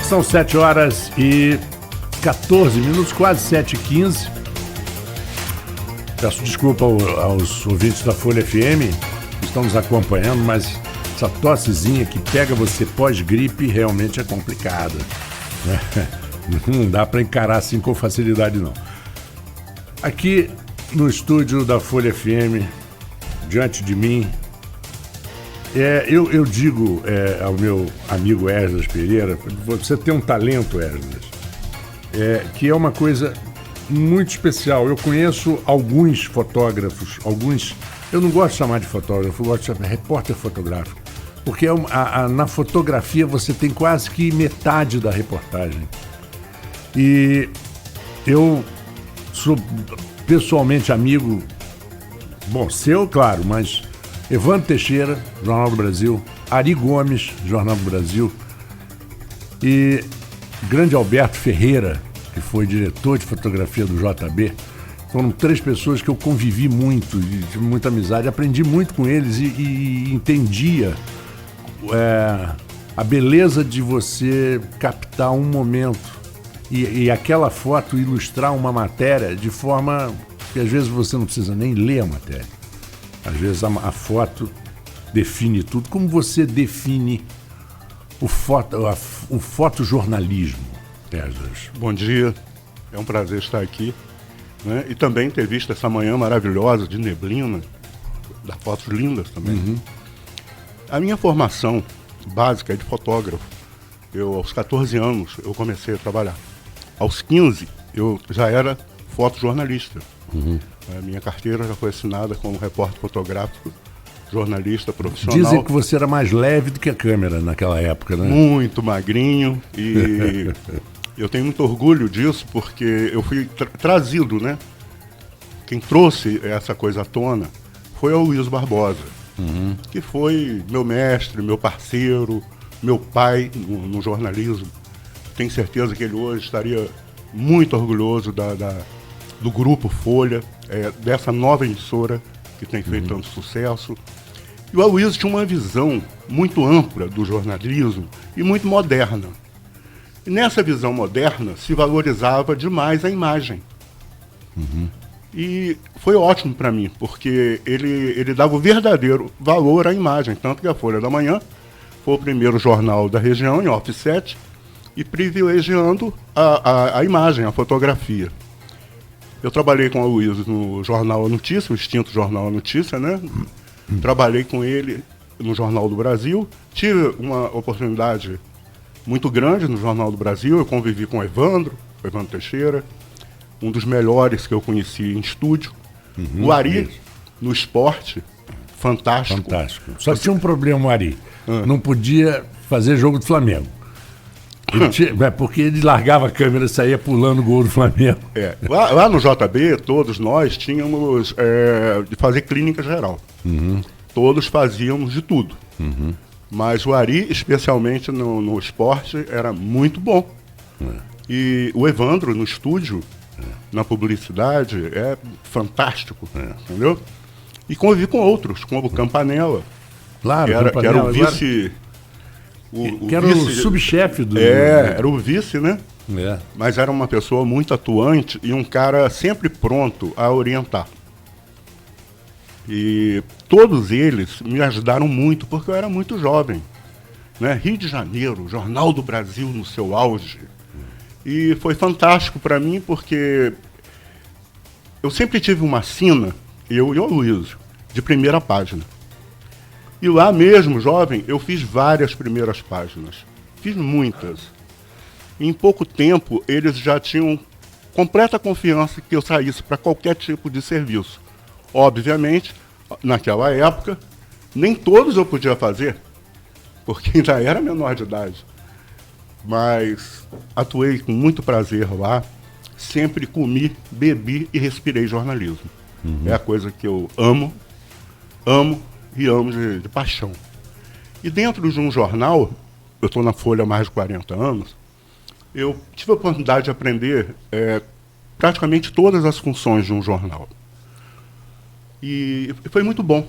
São 7h14, quase 7h15. Peço desculpa aos ouvintes da Folha FM que estão nos acompanhando, mas essa tossezinha que pega você pós-gripe realmente é complicada, né? Não dá para encarar assim com facilidade, não. Aqui no estúdio da Folha FM, diante de mim, eu digo ao meu amigo Esdras Pereira, você tem um talento, Esdras, que é uma coisa muito especial. Eu conheço alguns fotógrafos, eu não gosto de chamar de fotógrafo, eu gosto de chamar de repórter fotográfico, porque na fotografia você tem quase que metade da reportagem. E eu sou pessoalmente amigo, seu, claro, mas Evandro Teixeira, Jornal do Brasil, Ari Gomes, Jornal do Brasil, e grande Alberto Ferreira, que foi diretor de fotografia do JB. Foram 3 pessoas que eu convivi muito, tive muita amizade, aprendi muito com eles e entendia a beleza de você captar um momento e aquela foto ilustrar uma matéria de forma que às vezes você não precisa nem ler a matéria. Às vezes a foto define tudo. Como você define o fotojornalismo, Esdras? Bom dia, é um prazer estar aqui, né? E também ter visto essa manhã maravilhosa de neblina, das fotos lindas também. Uhum. A minha formação básica é de fotógrafo. Aos 14 anos, eu comecei a trabalhar. Aos 15, eu já era fotojornalista. Uhum. A minha carteira já foi assinada como repórter fotográfico, jornalista profissional. Dizem que você era mais leve do que a câmera naquela época, né? Muito magrinho, e eu tenho muito orgulho disso, porque eu fui trazido, né? Quem trouxe essa coisa à tona foi o Luiz Barbosa, que foi meu mestre, meu parceiro, meu pai no jornalismo. Tenho certeza que ele hoje estaria muito orgulhoso do Grupo Folha, dessa nova emissora que tem feito tanto sucesso. E o Aloysio tinha uma visão muito ampla do jornalismo e muito moderna. E nessa visão moderna se valorizava demais a imagem. E foi ótimo para mim, porque ele dava o verdadeiro valor à imagem, tanto que a Folha da Manhã foi o primeiro jornal da região em offset e privilegiando a imagem, a fotografia. Eu trabalhei com o Aloysio no Jornal A Notícia, o extinto Jornal A Notícia, né? Trabalhei com ele no Jornal do Brasil, tive uma oportunidade muito grande no Jornal do Brasil, eu convivi com o Evandro Teixeira, um dos melhores que eu conheci em estúdio. O Ari, no esporte, fantástico. Fantástico. Só que tinha um problema, o Ari. Não podia fazer jogo do Flamengo. Porque ele largava a câmera e saía pulando o gol do Flamengo. Lá no JB, todos nós tínhamos de fazer clínica geral. Todos fazíamos de tudo. Mas o Ari, especialmente no esporte, era muito bom. E o Evandro, no estúdio, na publicidade, é fantástico. Entendeu? E convivi com outros, como o Campanella. Claro, que era o vice... o subchefe do... era o vice, né? É. Mas era uma pessoa muito atuante e um cara sempre pronto a orientar. E todos eles me ajudaram muito, porque eu era muito jovem, né? Rio de Janeiro, Jornal do Brasil no seu auge. E foi fantástico para mim, porque eu sempre tive uma sina, eu e o Aloysio, de primeira página. E lá mesmo, jovem, eu fiz várias primeiras páginas. Fiz muitas. E em pouco tempo, eles já tinham completa confiança que eu saísse para qualquer tipo de serviço. Obviamente, naquela época, nem todos eu podia fazer, porque ainda era menor de idade. Mas atuei com muito prazer lá, sempre comi, bebi e respirei jornalismo. É a coisa que eu amo e amo de paixão. E dentro de um jornal, eu estou na Folha há mais de 40 anos, eu tive a oportunidade de aprender praticamente todas as funções de um jornal. E foi muito bom,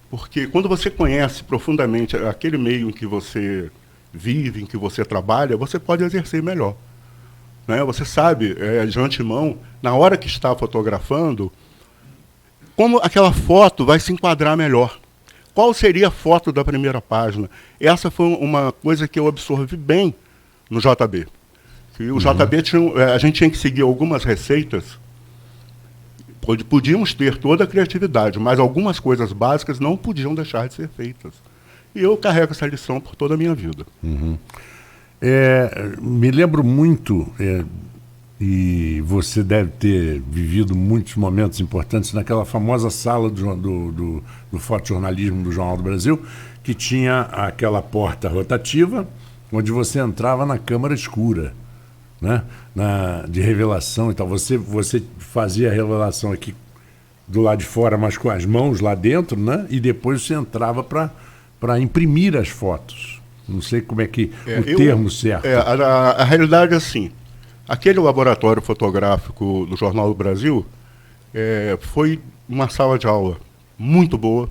porque quando você conhece profundamente aquele meio em que você vive, em que você trabalha, você pode exercer melhor. Né? Você sabe, de antemão, na hora que está fotografando, como aquela foto vai se enquadrar melhor. Qual seria a foto da primeira página? Essa foi uma coisa que eu absorvi bem no JB. Que o JB a gente tinha que seguir algumas receitas. Podíamos ter toda a criatividade, mas algumas coisas básicas não podiam deixar de ser feitas. E eu carrego essa lição por toda a minha vida. Me lembro muito, e você deve ter vivido muitos momentos importantes naquela famosa sala do fotojornalismo do Jornal do Brasil, que tinha aquela porta rotativa, onde você entrava na câmara escura, né? De revelação e tal. Você fazia a revelação aqui do lado de fora, mas com as mãos lá dentro, né? E depois você entrava para imprimir as fotos. Não sei como é que o termo certo. A realidade é assim. Aquele laboratório fotográfico do Jornal do Brasil foi uma sala de aula muito boa,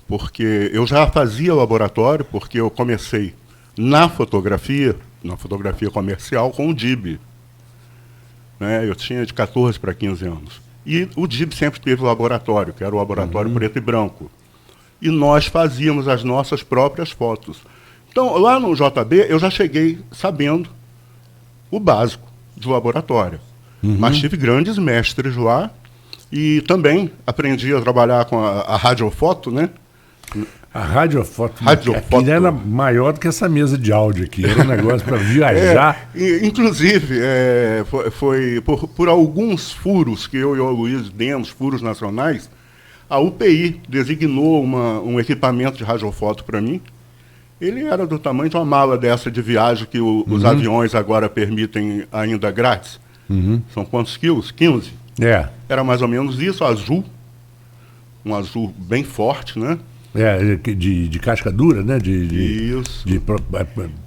porque eu já fazia laboratório, porque eu comecei na fotografia comercial com o DIB. Né? Eu tinha de 14 para 15 anos. E o DIB sempre teve laboratório, que era o laboratório preto e branco. E nós fazíamos as nossas próprias fotos. Então, lá no JB, eu já cheguei sabendo o básico de laboratório. Mas tive grandes mestres lá e também aprendi a trabalhar com a radiofoto, né? A radiofoto aqui era maior do que essa mesa de áudio aqui. Era um negócio para viajar. Inclusive, foi por alguns furos que eu e o Luiz demos, furos nacionais, a UPI designou um equipamento de radiofoto para mim. Ele era do tamanho de uma mala dessa de viagem que os aviões agora permitem ainda grátis. São quantos quilos? 15? Era mais ou menos isso, azul. Um azul bem forte, né? De casca dura, né? Isso.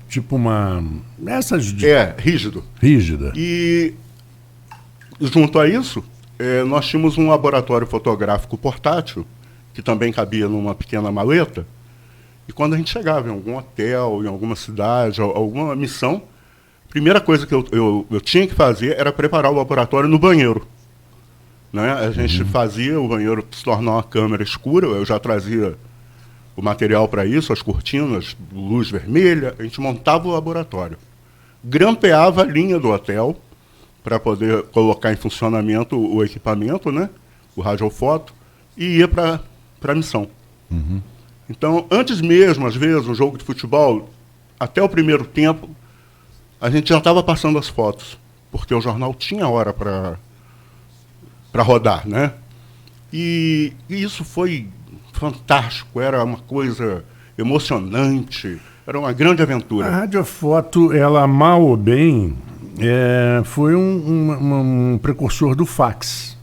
Tipo uma... Essas rígido. Rígida. E junto a isso, nós tínhamos um laboratório fotográfico portátil, que também cabia numa pequena maleta. E quando a gente chegava em algum hotel, em alguma cidade, alguma missão, a primeira coisa que eu tinha que fazer era preparar o laboratório no banheiro. Né? A gente fazia o banheiro se tornar uma câmera escura, eu já trazia o material para isso, as cortinas, luz vermelha, a gente montava o laboratório. Grampeava a linha do hotel para poder colocar em funcionamento o equipamento, né? O radiofoto, e ia para a missão. Então, antes mesmo, às vezes, um jogo de futebol, até o primeiro tempo, a gente já estava passando as fotos, porque o jornal tinha hora para rodar, né? E isso foi fantástico, era uma coisa emocionante, era uma grande aventura. A radiofoto, ela mal ou bem, foi um precursor do fax.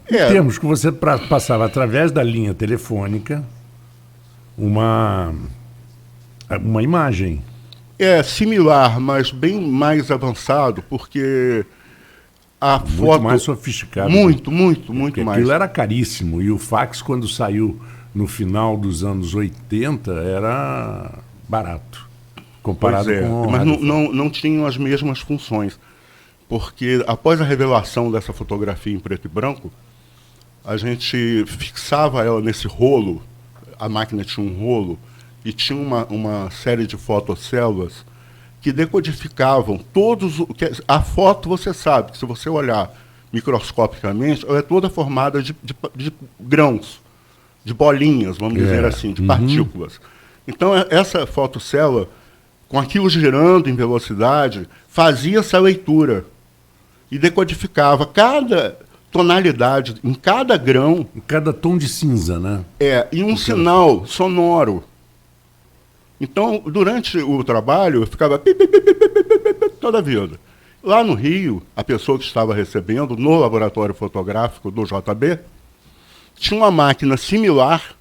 Em termos que você passava através da linha telefônica uma imagem. Similar, mas bem mais avançado, porque a foto... Muito mais sofisticado. Muito mais. Aquilo era caríssimo, e o fax, quando saiu no final dos anos 80, era barato, comparado com... Mas não tinham as mesmas funções, porque após a revelação dessa fotografia em preto e branco, a gente fixava ela nesse rolo, a máquina tinha um rolo, e tinha uma série de fotocélulas que decodificavam todos... A foto, você sabe, que se você olhar microscopicamente, ela é toda formada de grãos, de bolinhas, vamos dizer assim, de partículas. Então, essa fotocélula, com aquilo girando em velocidade, fazia essa leitura e decodificava cada tonalidade, em cada grão. Em cada tom de cinza, né? E um sinal sonoro. Então, durante o trabalho, eu ficava toda a vida. Lá no Rio, a pessoa que estava recebendo, no laboratório fotográfico do JB, tinha uma máquina similar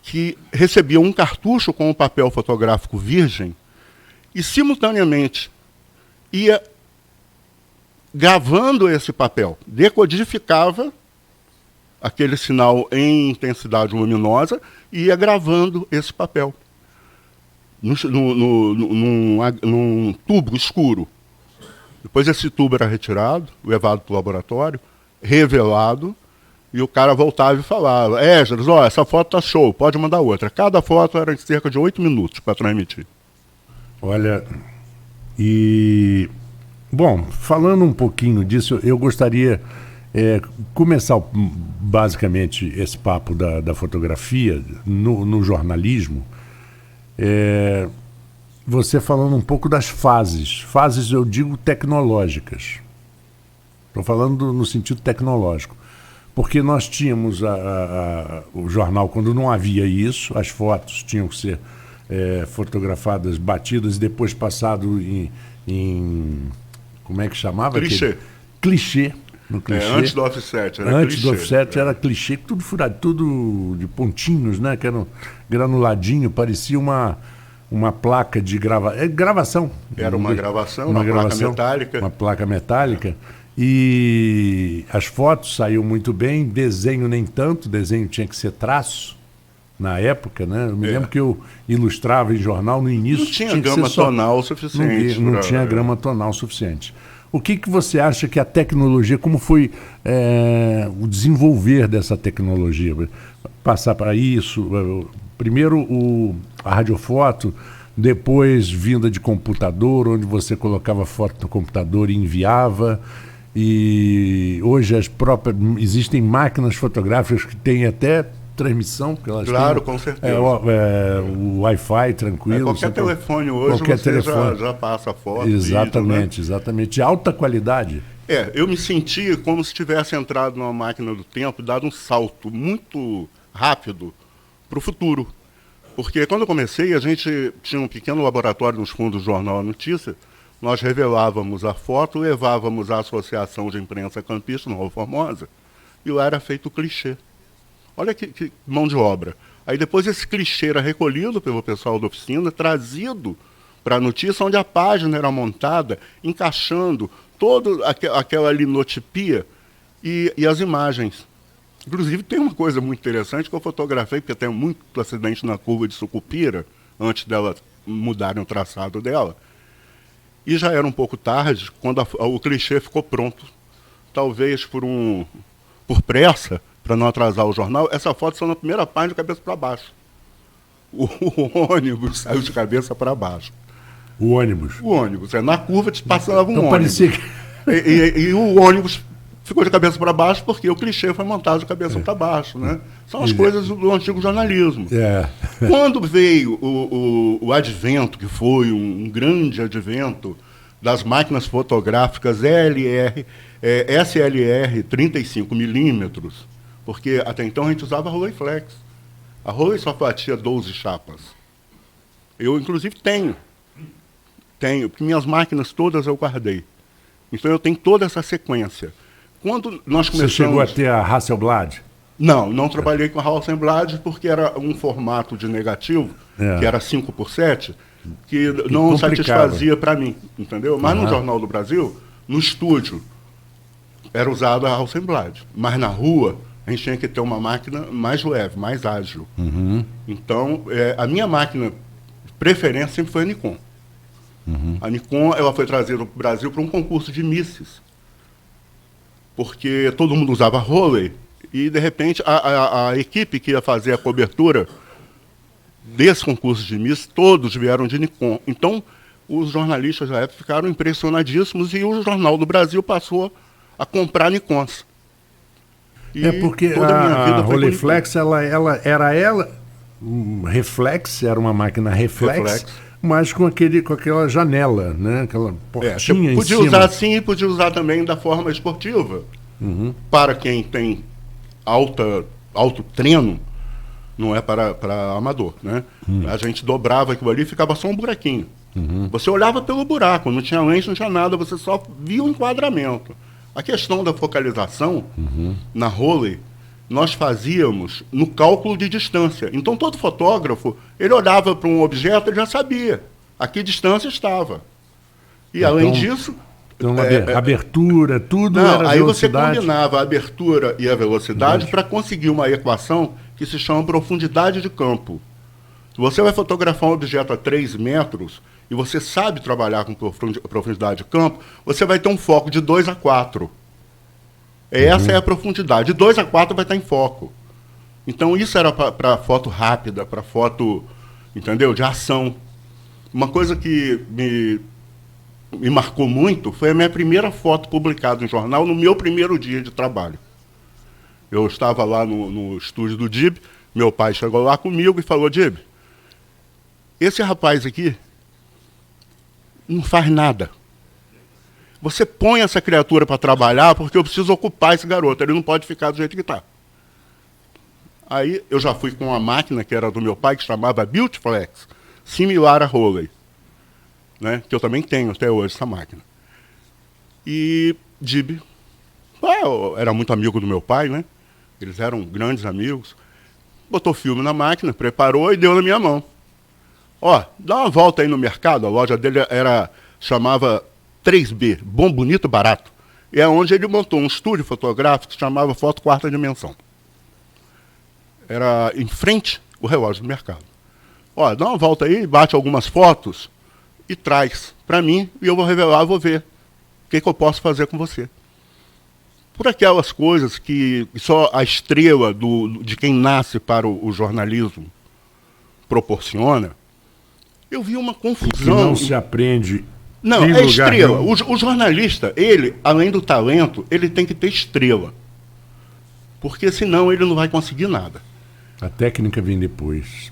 que recebia um cartucho com um papel fotográfico virgem e, simultaneamente, ia gravando esse papel, decodificava aquele sinal em intensidade luminosa e ia gravando esse papel num tubo escuro. Depois esse tubo era retirado, levado para o laboratório, revelado, e o cara voltava e falava: Esdras, ó, essa foto tá show, pode mandar outra. Cada foto era de cerca de 8 minutos para transmitir. Olha, e... Bom, falando um pouquinho disso, eu gostaria começar basicamente esse papo da fotografia no jornalismo, você falando um pouco das fases. Fases, eu digo, tecnológicas. Estou falando no sentido tecnológico. Porque nós tínhamos o jornal, quando não havia isso, as fotos tinham que ser fotografadas, batidas e depois passado em como é que chamava? Clichê. Clichê. No clichê. Antes do offset era Antes clichê. do offset era clichê, tudo furado, tudo de pontinhos, né? Que era granuladinho, parecia uma placa de gravação. Era uma gravação, uma placa metálica. Uma placa metálica. E as fotos saíam muito bem, desenho nem tanto, desenho tinha que ser traço. Na época, né? Eu me lembro que eu ilustrava em jornal no início. Não tinha gama tonal suficiente. Não tinha grama tonal suficiente. O que você acha que a tecnologia, como foi o desenvolver dessa tecnologia? Passar para isso, primeiro a radiofoto, depois vinda de computador, onde você colocava foto no computador e enviava. E hoje existem máquinas fotográficas que têm até transmissão, porque elas claro, têm, com certeza. O Wi-Fi tranquilo. Qualquer telefone hoje já passa a foto. Exatamente, vídeo, né? Exatamente. De alta qualidade. Eu me senti como se tivesse entrado numa máquina do tempo e dado um salto muito rápido para o futuro. Porque quando eu comecei, a gente tinha um pequeno laboratório nos fundos do Jornal A Notícia, nós revelávamos a foto, levávamos à Associação de Imprensa Campista, no Rua Formosa, e lá era feito o clichê. Olha que mão de obra. Aí depois esse clichê era recolhido pelo pessoal da oficina, trazido para a notícia, onde a página era montada, encaixando toda aquela linotipia e as imagens. Inclusive tem uma coisa muito interessante que eu fotografei, porque tem muito acidente na curva de Sucupira, antes dela mudarem o traçado dela. E já era um pouco tarde, quando o clichê ficou pronto. Talvez por pressa, para não atrasar o jornal, essa foto saiu na primeira página de cabeça para baixo. O ônibus saiu de cabeça para baixo. O ônibus? O ônibus. Na curva passava um ônibus. Parecia que... e o ônibus ficou de cabeça para baixo porque o clichê foi montado de cabeça para baixo, né? São as coisas do antigo jornalismo. Quando veio o advento, que foi um grande advento das máquinas fotográficas SLR 35mm, porque até então a gente usava Rolleiflex. A Rollei só batia 12 chapas. Eu, inclusive, tenho, porque minhas máquinas todas eu guardei. Então eu tenho toda essa sequência. Quando nós começamos... Você chegou a ter a Hasselblad? Não trabalhei com a Hasselblad porque era um formato de negativo, que era 5x7, que não satisfazia para mim, entendeu? Mas no Jornal do Brasil, no estúdio, era usada a Hasselblad. Mas na rua, a gente tinha que ter uma máquina mais leve, mais ágil. Então, a minha máquina de preferência sempre foi a Nikon. A Nikon ela foi trazida para o Brasil para um concurso de misses. Porque todo mundo usava Rollei e, de repente, a equipe que ia fazer a cobertura desse concurso de Miss, todos vieram de Nikon. Então, os jornalistas da época ficaram impressionadíssimos e o Jornal do Brasil passou a comprar Nikons. Porque a Rolleiflex, reflex, era uma máquina reflex. Mas com aquela janela, né? Aquela portinha em cima. Podia usar assim e podia usar também da forma esportiva. Para quem tem alto treino, não é para amador, né? A gente dobrava aquilo ali e ficava só um buraquinho. Você olhava pelo buraco, não tinha lente, não tinha nada, você só via o enquadramento. A questão da focalização, na Rollei, nós fazíamos no cálculo de distância. Então, todo fotógrafo, ele olhava para um objeto e já sabia a que distância estava. E, além disso, Então, abertura, tudo não, era aí velocidade. você combinava a abertura e a velocidade para conseguir uma equação que se chama profundidade de campo. Se você vai fotografar um objeto a 3 metros e você sabe trabalhar com profundidade de campo, você vai ter um foco de 2 a 4. Essa é a profundidade. De 2 a 4 vai estar em foco. Então, isso era para foto rápida, para foto, entendeu? De ação. Uma coisa que me marcou muito foi a minha primeira foto publicada em jornal no meu primeiro dia de trabalho. Eu estava lá no estúdio do DIB, meu pai chegou lá comigo e falou: DIB, esse rapaz aqui não faz nada. Você põe essa criatura para trabalhar porque eu preciso ocupar esse garoto, ele não pode ficar do jeito que está. Aí eu já fui com uma máquina que era do meu pai, que chamava Beautyflex, similar a Roley, né? Que eu também tenho até hoje essa máquina. E DIB era muito amigo do meu pai, né? Eles eram grandes amigos. Botou filme na máquina, preparou e deu na minha mão. Ó, dá uma volta aí no mercado, a loja dele chamava 3B, Bom, Bonito, Barato. E é onde ele montou um estúdio fotográfico que chamava Foto Quarta Dimensão. Era em frente o relógio do mercado. Ó, dá uma volta aí, bate algumas fotos e traz para mim e eu vou revelar, vou ver o que eu posso fazer com você. Por aquelas coisas que só a estrela de quem nasce para o jornalismo proporciona, eu vi uma confusão. Que não se aprende. Não, é estrela. O jornalista, ele, além do talento, ele tem que ter estrela. Porque senão ele não vai conseguir nada. A técnica vem depois.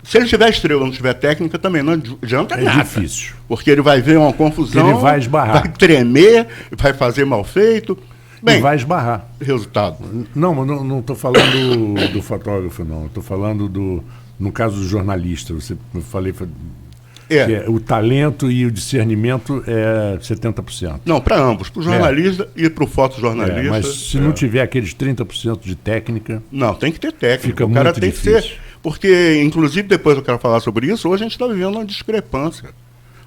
Se ele tiver estrela ou não tiver técnica, também não adianta nada. É difícil. Porque ele vai ver uma confusão, ele vai esbarrar. Vai tremer, vai fazer mal feito. Bem, e vai esbarrar. Resultado. Não estou falando do fotógrafo, não. Estou falando no caso do jornalista. Você falei que o talento e o discernimento é 70%. Não, para ambos. Para o jornalista e para o fotojornalista. Mas se não tiver aqueles 30% de técnica... Não, tem que ter técnica. Fica o cara muito tem difícil. que ser... Porque, inclusive, depois eu quero falar sobre isso, hoje a gente está vivendo uma discrepância.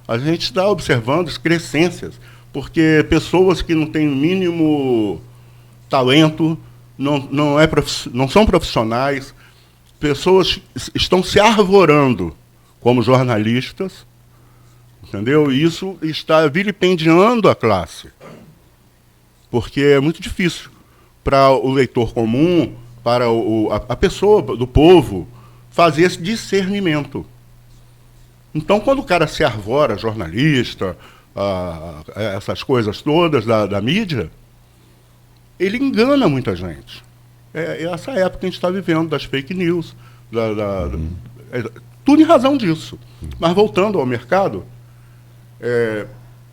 A gente está observando excrescências. Porque pessoas que não têm o mínimo talento, não são profissionais, pessoas estão se arvorando como jornalistas, entendeu? E isso está vilipendiando a classe. Porque é muito difícil para o leitor comum, para a pessoa do povo, fazer esse discernimento. Então, quando o cara se arvora, jornalista, essas coisas todas da mídia, ele engana muita gente. É essa época que a gente está vivendo, das fake news, tudo em razão disso. Mas voltando ao mercado,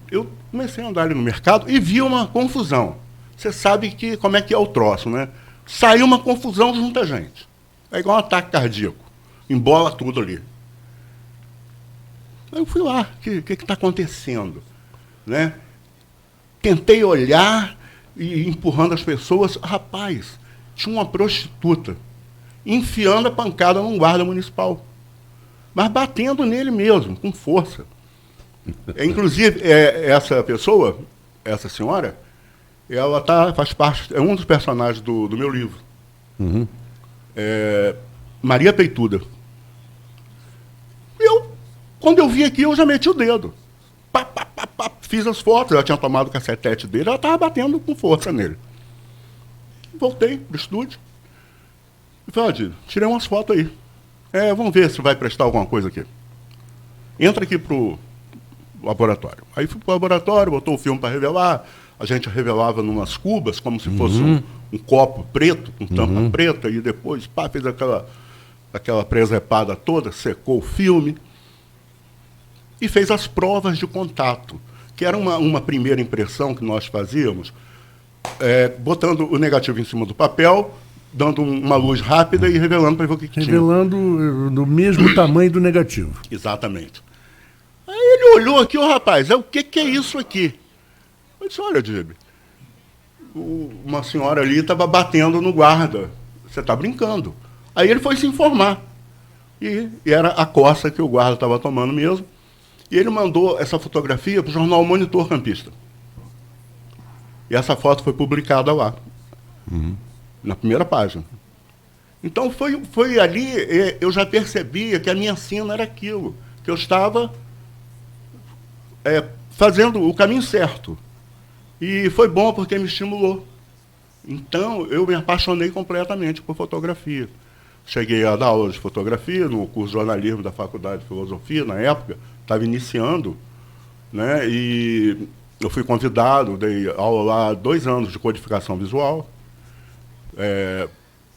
eu comecei a andar ali no mercado e vi uma confusão. Você sabe como é que é o troço, né? Saiu uma confusão de muita gente. É igual um ataque cardíaco. Embola tudo ali. Aí eu fui lá, o que está acontecendo? Né? Tentei olhar e empurrando as pessoas. Rapaz, tinha uma prostituta enfiando a pancada num guarda municipal. Mas batendo nele mesmo, com força. Inclusive, essa pessoa, essa senhora, ela faz parte, é um dos personagens do meu livro. Uhum. Maria Peituda. Quando eu vi aqui, eu já meti o dedo. Fiz as fotos, ela tinha tomado o cacetete dele, ela estava batendo com força nele. Voltei pro estúdio. E falei, tirei umas fotos aí. Vamos ver se vai prestar alguma coisa aqui. Entra aqui pro laboratório. Aí fui pro laboratório, botou o filme para revelar. A gente revelava numas cubas, como se fosse um copo preto, com tampa preta, e depois fez aquela presepada toda, secou o filme. E fez as provas de contato, que era uma primeira impressão que nós fazíamos, botando o negativo em cima do papel, dando uma luz rápida e revelando para ver o que tinha. Revelando do mesmo tamanho do negativo. Exatamente. Aí ele olhou aqui, rapaz, o que é isso aqui? Eu disse, olha, Dib, uma senhora ali estava batendo no guarda. Você está brincando. Aí ele foi se informar. E era a coça que o guarda estava tomando mesmo. E ele mandou essa fotografia para o jornal Monitor Campista. E essa foto foi publicada lá, na primeira página. Então foi ali, eu já percebia que a minha sina era aquilo, que eu estava fazendo o caminho certo. E foi bom porque me estimulou. Então, eu me apaixonei completamente por fotografia. Cheguei a dar aula de fotografia no curso de jornalismo da Faculdade de Filosofia, na época, estava iniciando, né? E eu fui convidado, dei aula lá 2 anos de codificação visual.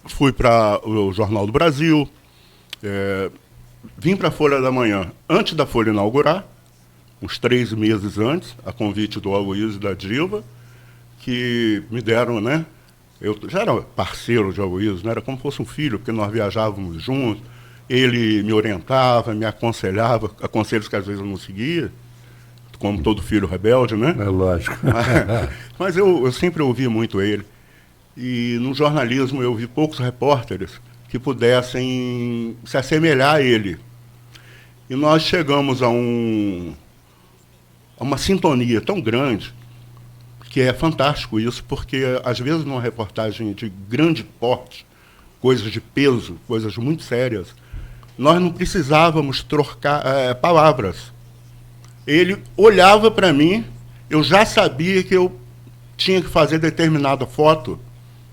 Fui para o Jornal do Brasil, vim para a Folha da Manhã antes da Folha inaugurar, uns 3 meses antes, a convite do Aloysio e da Dilva, que me deram, né? Eu já era parceiro de Aloysio, né? Era como se fosse um filho, porque nós viajávamos juntos, ele me orientava, me aconselhava, aconselhos que às vezes eu não seguia, como todo filho rebelde, né? É lógico. Mas eu sempre ouvi muito ele. E no jornalismo eu vi poucos repórteres que pudessem se assemelhar a ele. E nós chegamos a uma sintonia tão grande que é fantástico isso, porque às vezes numa reportagem de grande porte, coisas de peso, coisas muito sérias, nós não precisávamos trocar palavras. Ele olhava para mim, eu já sabia que eu tinha que fazer determinada foto,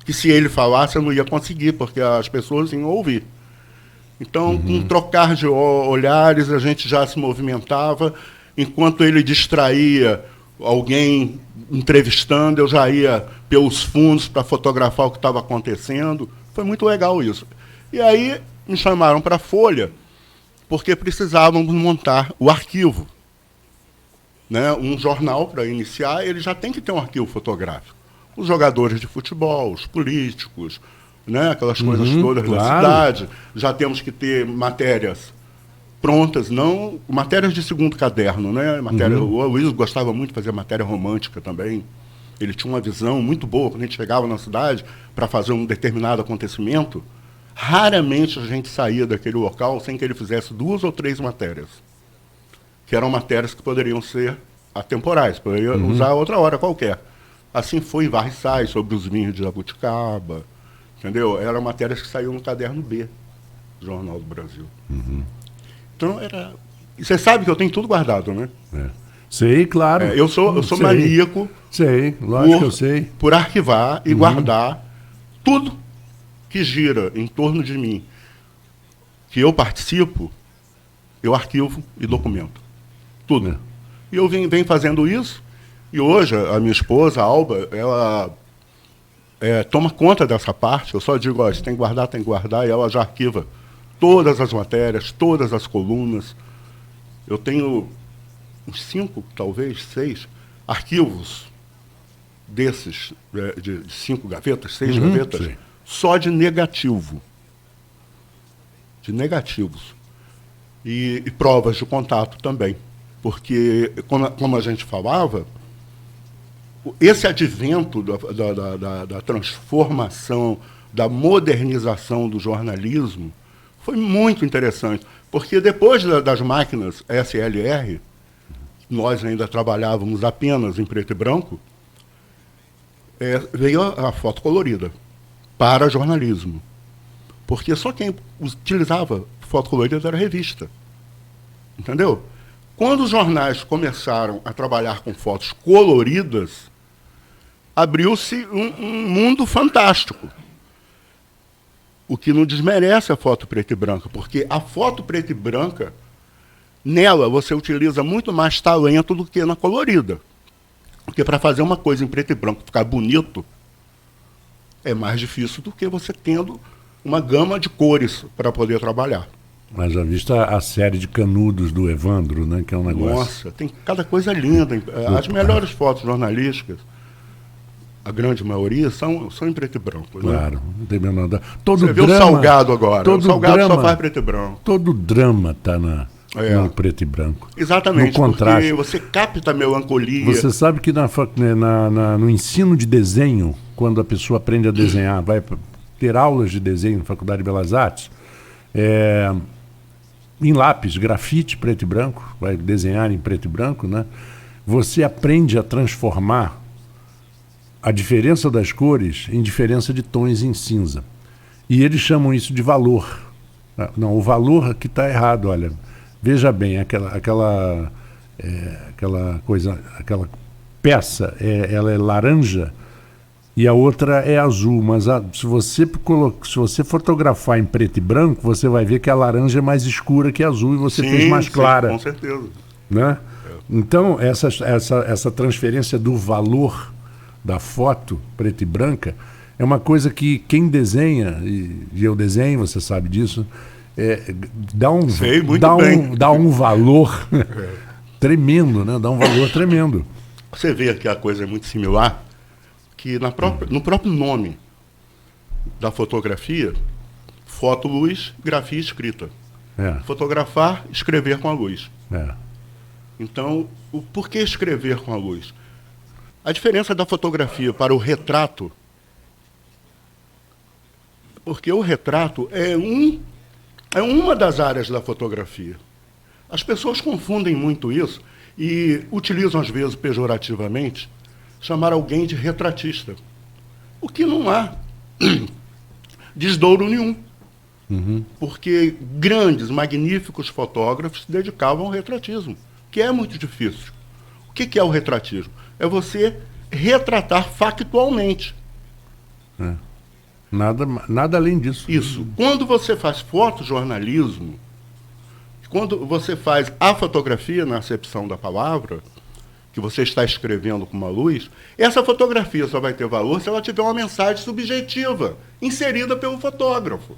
que se ele falasse eu não ia conseguir, porque as pessoas iam ouvir. Então, com um trocar de olhares, a gente já se movimentava. Enquanto ele distraía alguém entrevistando, eu já ia pelos fundos para fotografar o que estava acontecendo. Foi muito legal isso. E aí me chamaram para a Folha, porque precisávamos montar o arquivo. Né? Um jornal, para iniciar, ele já tem que ter um arquivo fotográfico. Os jogadores de futebol, os políticos, né? Aquelas coisas todas da cidade. Já temos que ter matérias prontas, não matérias de segundo caderno, né? O Aloysio gostava muito de fazer matéria romântica também. Ele tinha uma visão muito boa quando a gente chegava na cidade para fazer um determinado acontecimento. Raramente a gente saía daquele local sem que ele fizesse 2 ou 3 matérias, que eram matérias que poderiam ser atemporais, poderia usar outra hora qualquer. Assim foi em Varriçais, sobre os vinhos de Jabuticaba, entendeu? Eram matérias que saíam no caderno B do Jornal do Brasil. Então era... E você sabe que eu tenho tudo guardado, né? Sei, claro. Eu sou maníaco. Sei, lógico que eu sei. Por arquivar e guardar tudo que gira em torno de mim, que eu participo, eu arquivo e documento. Tudo. E eu venho fazendo isso, e hoje a minha esposa, a Alba, ela toma conta dessa parte. Eu só digo, você tem que guardar, e ela já arquiva todas as matérias, todas as colunas. Eu tenho uns 5, talvez 6 arquivos desses, de 5 gavetas, 6 gavetas, sim, só de negativo. De negativos. E provas de contato também. Porque, como a gente falava, esse advento da transformação, da modernização do jornalismo foi muito interessante. Porque depois das máquinas SLR, nós ainda trabalhávamos apenas em preto e branco, veio a foto colorida para jornalismo. Porque só quem utilizava foto colorida era a revista. Entendeu? Quando os jornais começaram a trabalhar com fotos coloridas, abriu-se um mundo fantástico. O que não desmerece a foto preta e branca, porque a foto preta e branca, nela você utiliza muito mais talento do que na colorida. Porque para fazer uma coisa em preto e branco ficar bonito, é mais difícil do que você tendo uma gama de cores para poder trabalhar. Mas já vista a série de Canudos do Evandro, né? Que é um negócio... Nossa, tem cada coisa linda. As melhores fotos jornalísticas, a grande maioria, são em preto e branco. Claro, né? Não tem menor dúvida. Você vê o Salgado agora. O Salgado drama, só faz preto e branco. Todo drama está no preto e branco. Exatamente, no contraste. Porque você capta a melancolia. Você sabe que no ensino de desenho, quando a pessoa aprende a desenhar, vai ter aulas de desenho na Faculdade de Belas Artes, em lápis, grafite preto e branco, vai desenhar em preto e branco, né? Você aprende a transformar a diferença das cores em diferença de tons em cinza. E eles chamam isso de valor. Não, o valor aqui está errado, olha. Veja bem, aquela peça, ela é laranja e a outra é azul, mas se você fotografar em preto e branco, você vai ver que a laranja é mais escura que a azul e você fez mais clara. Com certeza. Né? Então, essa transferência do valor da foto preta e branca é uma coisa que quem desenha, e eu desenho, você sabe disso, dá um valor tremendo, né? Dá um valor tremendo. Você vê que a coisa é muito similar, que no próprio nome da fotografia, foto, luz, grafia, escrita. Fotografar, escrever com a luz. Então, por que escrever com a luz? A diferença da fotografia para o retrato, porque o retrato é uma das áreas da fotografia. As pessoas confundem muito isso e utilizam, às vezes, pejorativamente, chamar alguém de retratista. O que não há desdouro nenhum. Porque grandes, magníficos fotógrafos se dedicavam ao retratismo, que é muito difícil. O que é o retratismo? É você retratar factualmente. Nada além disso. Isso. Quando você faz fotojornalismo, quando você faz a fotografia, na acepção da palavra, que você está escrevendo com uma luz, essa fotografia só vai ter valor se ela tiver uma mensagem subjetiva, inserida pelo fotógrafo.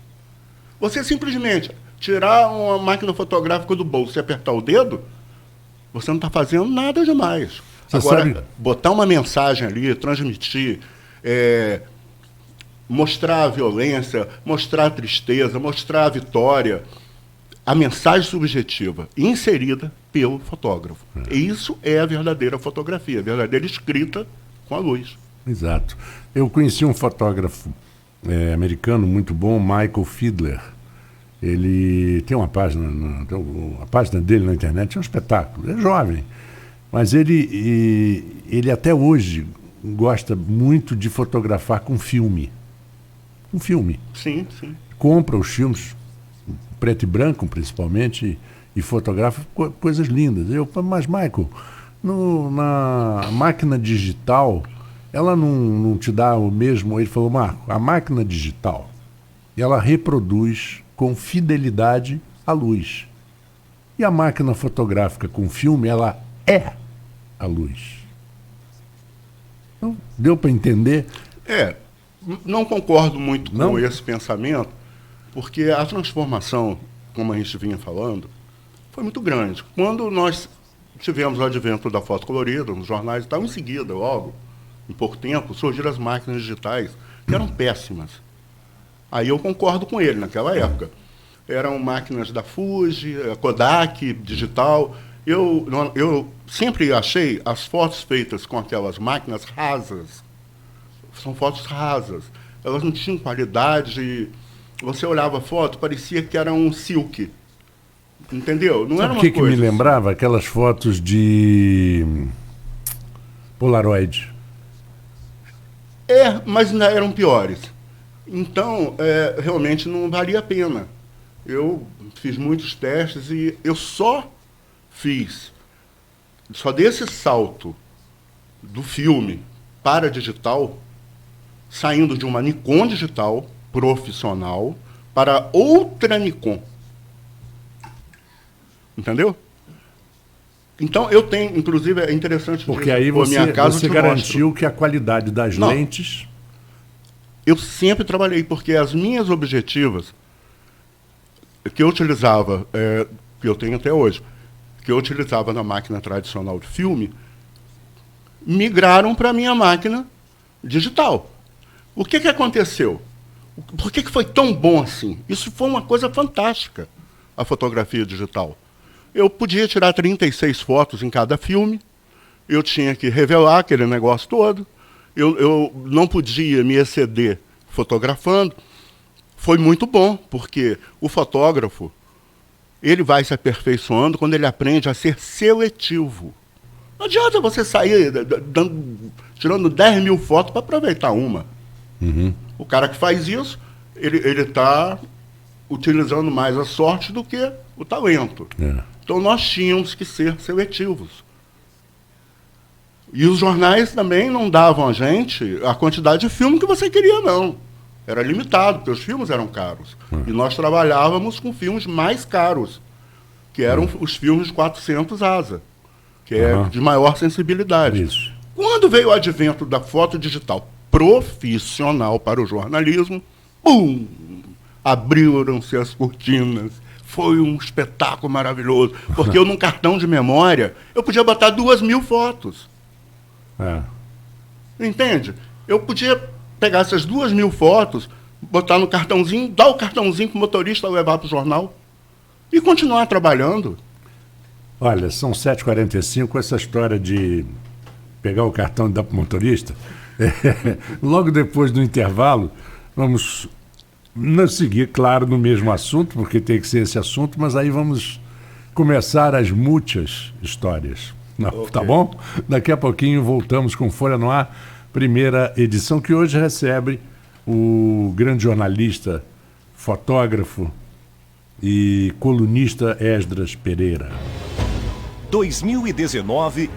Você simplesmente tirar uma máquina fotográfica do bolso e apertar o dedo, você não está fazendo nada demais. Agora, botar uma mensagem ali, transmitir, mostrar a violência, mostrar a tristeza, mostrar a vitória, a mensagem subjetiva inserida pelo fotógrafo. E isso é a verdadeira fotografia, a verdadeira escrita com a luz. Exato. Eu conheci um fotógrafo americano muito bom, Michael Fiedler. Ele tem uma página, a página dele na internet é um espetáculo. É jovem, mas ele até hoje gosta muito de fotografar com filme. Um filme. Sim, sim. Compra os filmes, preto e branco principalmente, e fotografa coisas lindas. Mas Michael, na máquina digital, ela não te dá o mesmo... Ele falou, Marco, a máquina digital, ela reproduz com fidelidade a luz. E a máquina fotográfica com filme, ela é a luz. Então, deu para entender? Não concordo muito com esse pensamento, porque a transformação, como a gente vinha falando, foi muito grande. Quando nós tivemos o advento da foto colorida, nos jornais e tal, em seguida, logo, em pouco tempo, surgiram as máquinas digitais, que eram péssimas. Aí eu concordo com ele, naquela época. Eram máquinas da Fuji, Kodak, digital. Eu sempre achei as fotos feitas com aquelas máquinas rasas. São fotos rasas. Elas não tinham qualidade. E você olhava a foto, parecia que era um silk. Entendeu? Não era uma coisa. O que me lembrava? Aquelas fotos de Polaroid. Mas ainda eram piores. Então, realmente não valia a pena. Eu fiz muitos testes e eu só dei esse salto do filme para digital, saindo de uma Nikon digital profissional para outra Nikon. Entendeu? Então, eu tenho, inclusive, é interessante... Porque aí você garantiu que a qualidade das lentes... Eu sempre trabalhei, porque as minhas objetivas, que eu utilizava, que eu tenho até hoje, que eu utilizava na máquina tradicional de filme, migraram para a minha máquina digital. O que aconteceu? Por que foi tão bom assim? Isso foi uma coisa fantástica, a fotografia digital. Eu podia tirar 36 fotos em cada filme, eu tinha que revelar aquele negócio todo, eu não podia me exceder fotografando. Foi muito bom, porque o fotógrafo, ele vai se aperfeiçoando quando ele aprende a ser seletivo. Não adianta você sair tirando 10 mil fotos para aproveitar uma. O cara que faz isso, ele está utilizando mais a sorte do que o talento. Então nós tínhamos que ser seletivos. E os jornais também não davam a gente a quantidade de filme que você queria, não. Era limitado, porque os filmes eram caros. E nós trabalhávamos com filmes mais caros, que eram os filmes de 400 asa, que é de maior sensibilidade. Isso. Quando veio o advento da foto digital profissional para o jornalismo, pum! Abriram-se as cortinas. Foi um espetáculo maravilhoso. Porque eu, num cartão de memória, eu podia botar 2.000 fotos. Entende? Eu podia pegar essas 2.000 fotos, botar no cartãozinho, dar o cartãozinho para o motorista levar para o jornal e continuar trabalhando. Olha, são 7h45, essa história de pegar o cartão e dar para o motorista. Logo depois do intervalo, vamos seguir, claro, no mesmo assunto, porque tem que ser esse assunto, mas aí vamos começar as muitas histórias. Okay. Tá bom? Daqui a pouquinho voltamos com Folha no Ar, primeira edição, que hoje recebe o grande jornalista, fotógrafo e colunista Esdras Pereira. 2019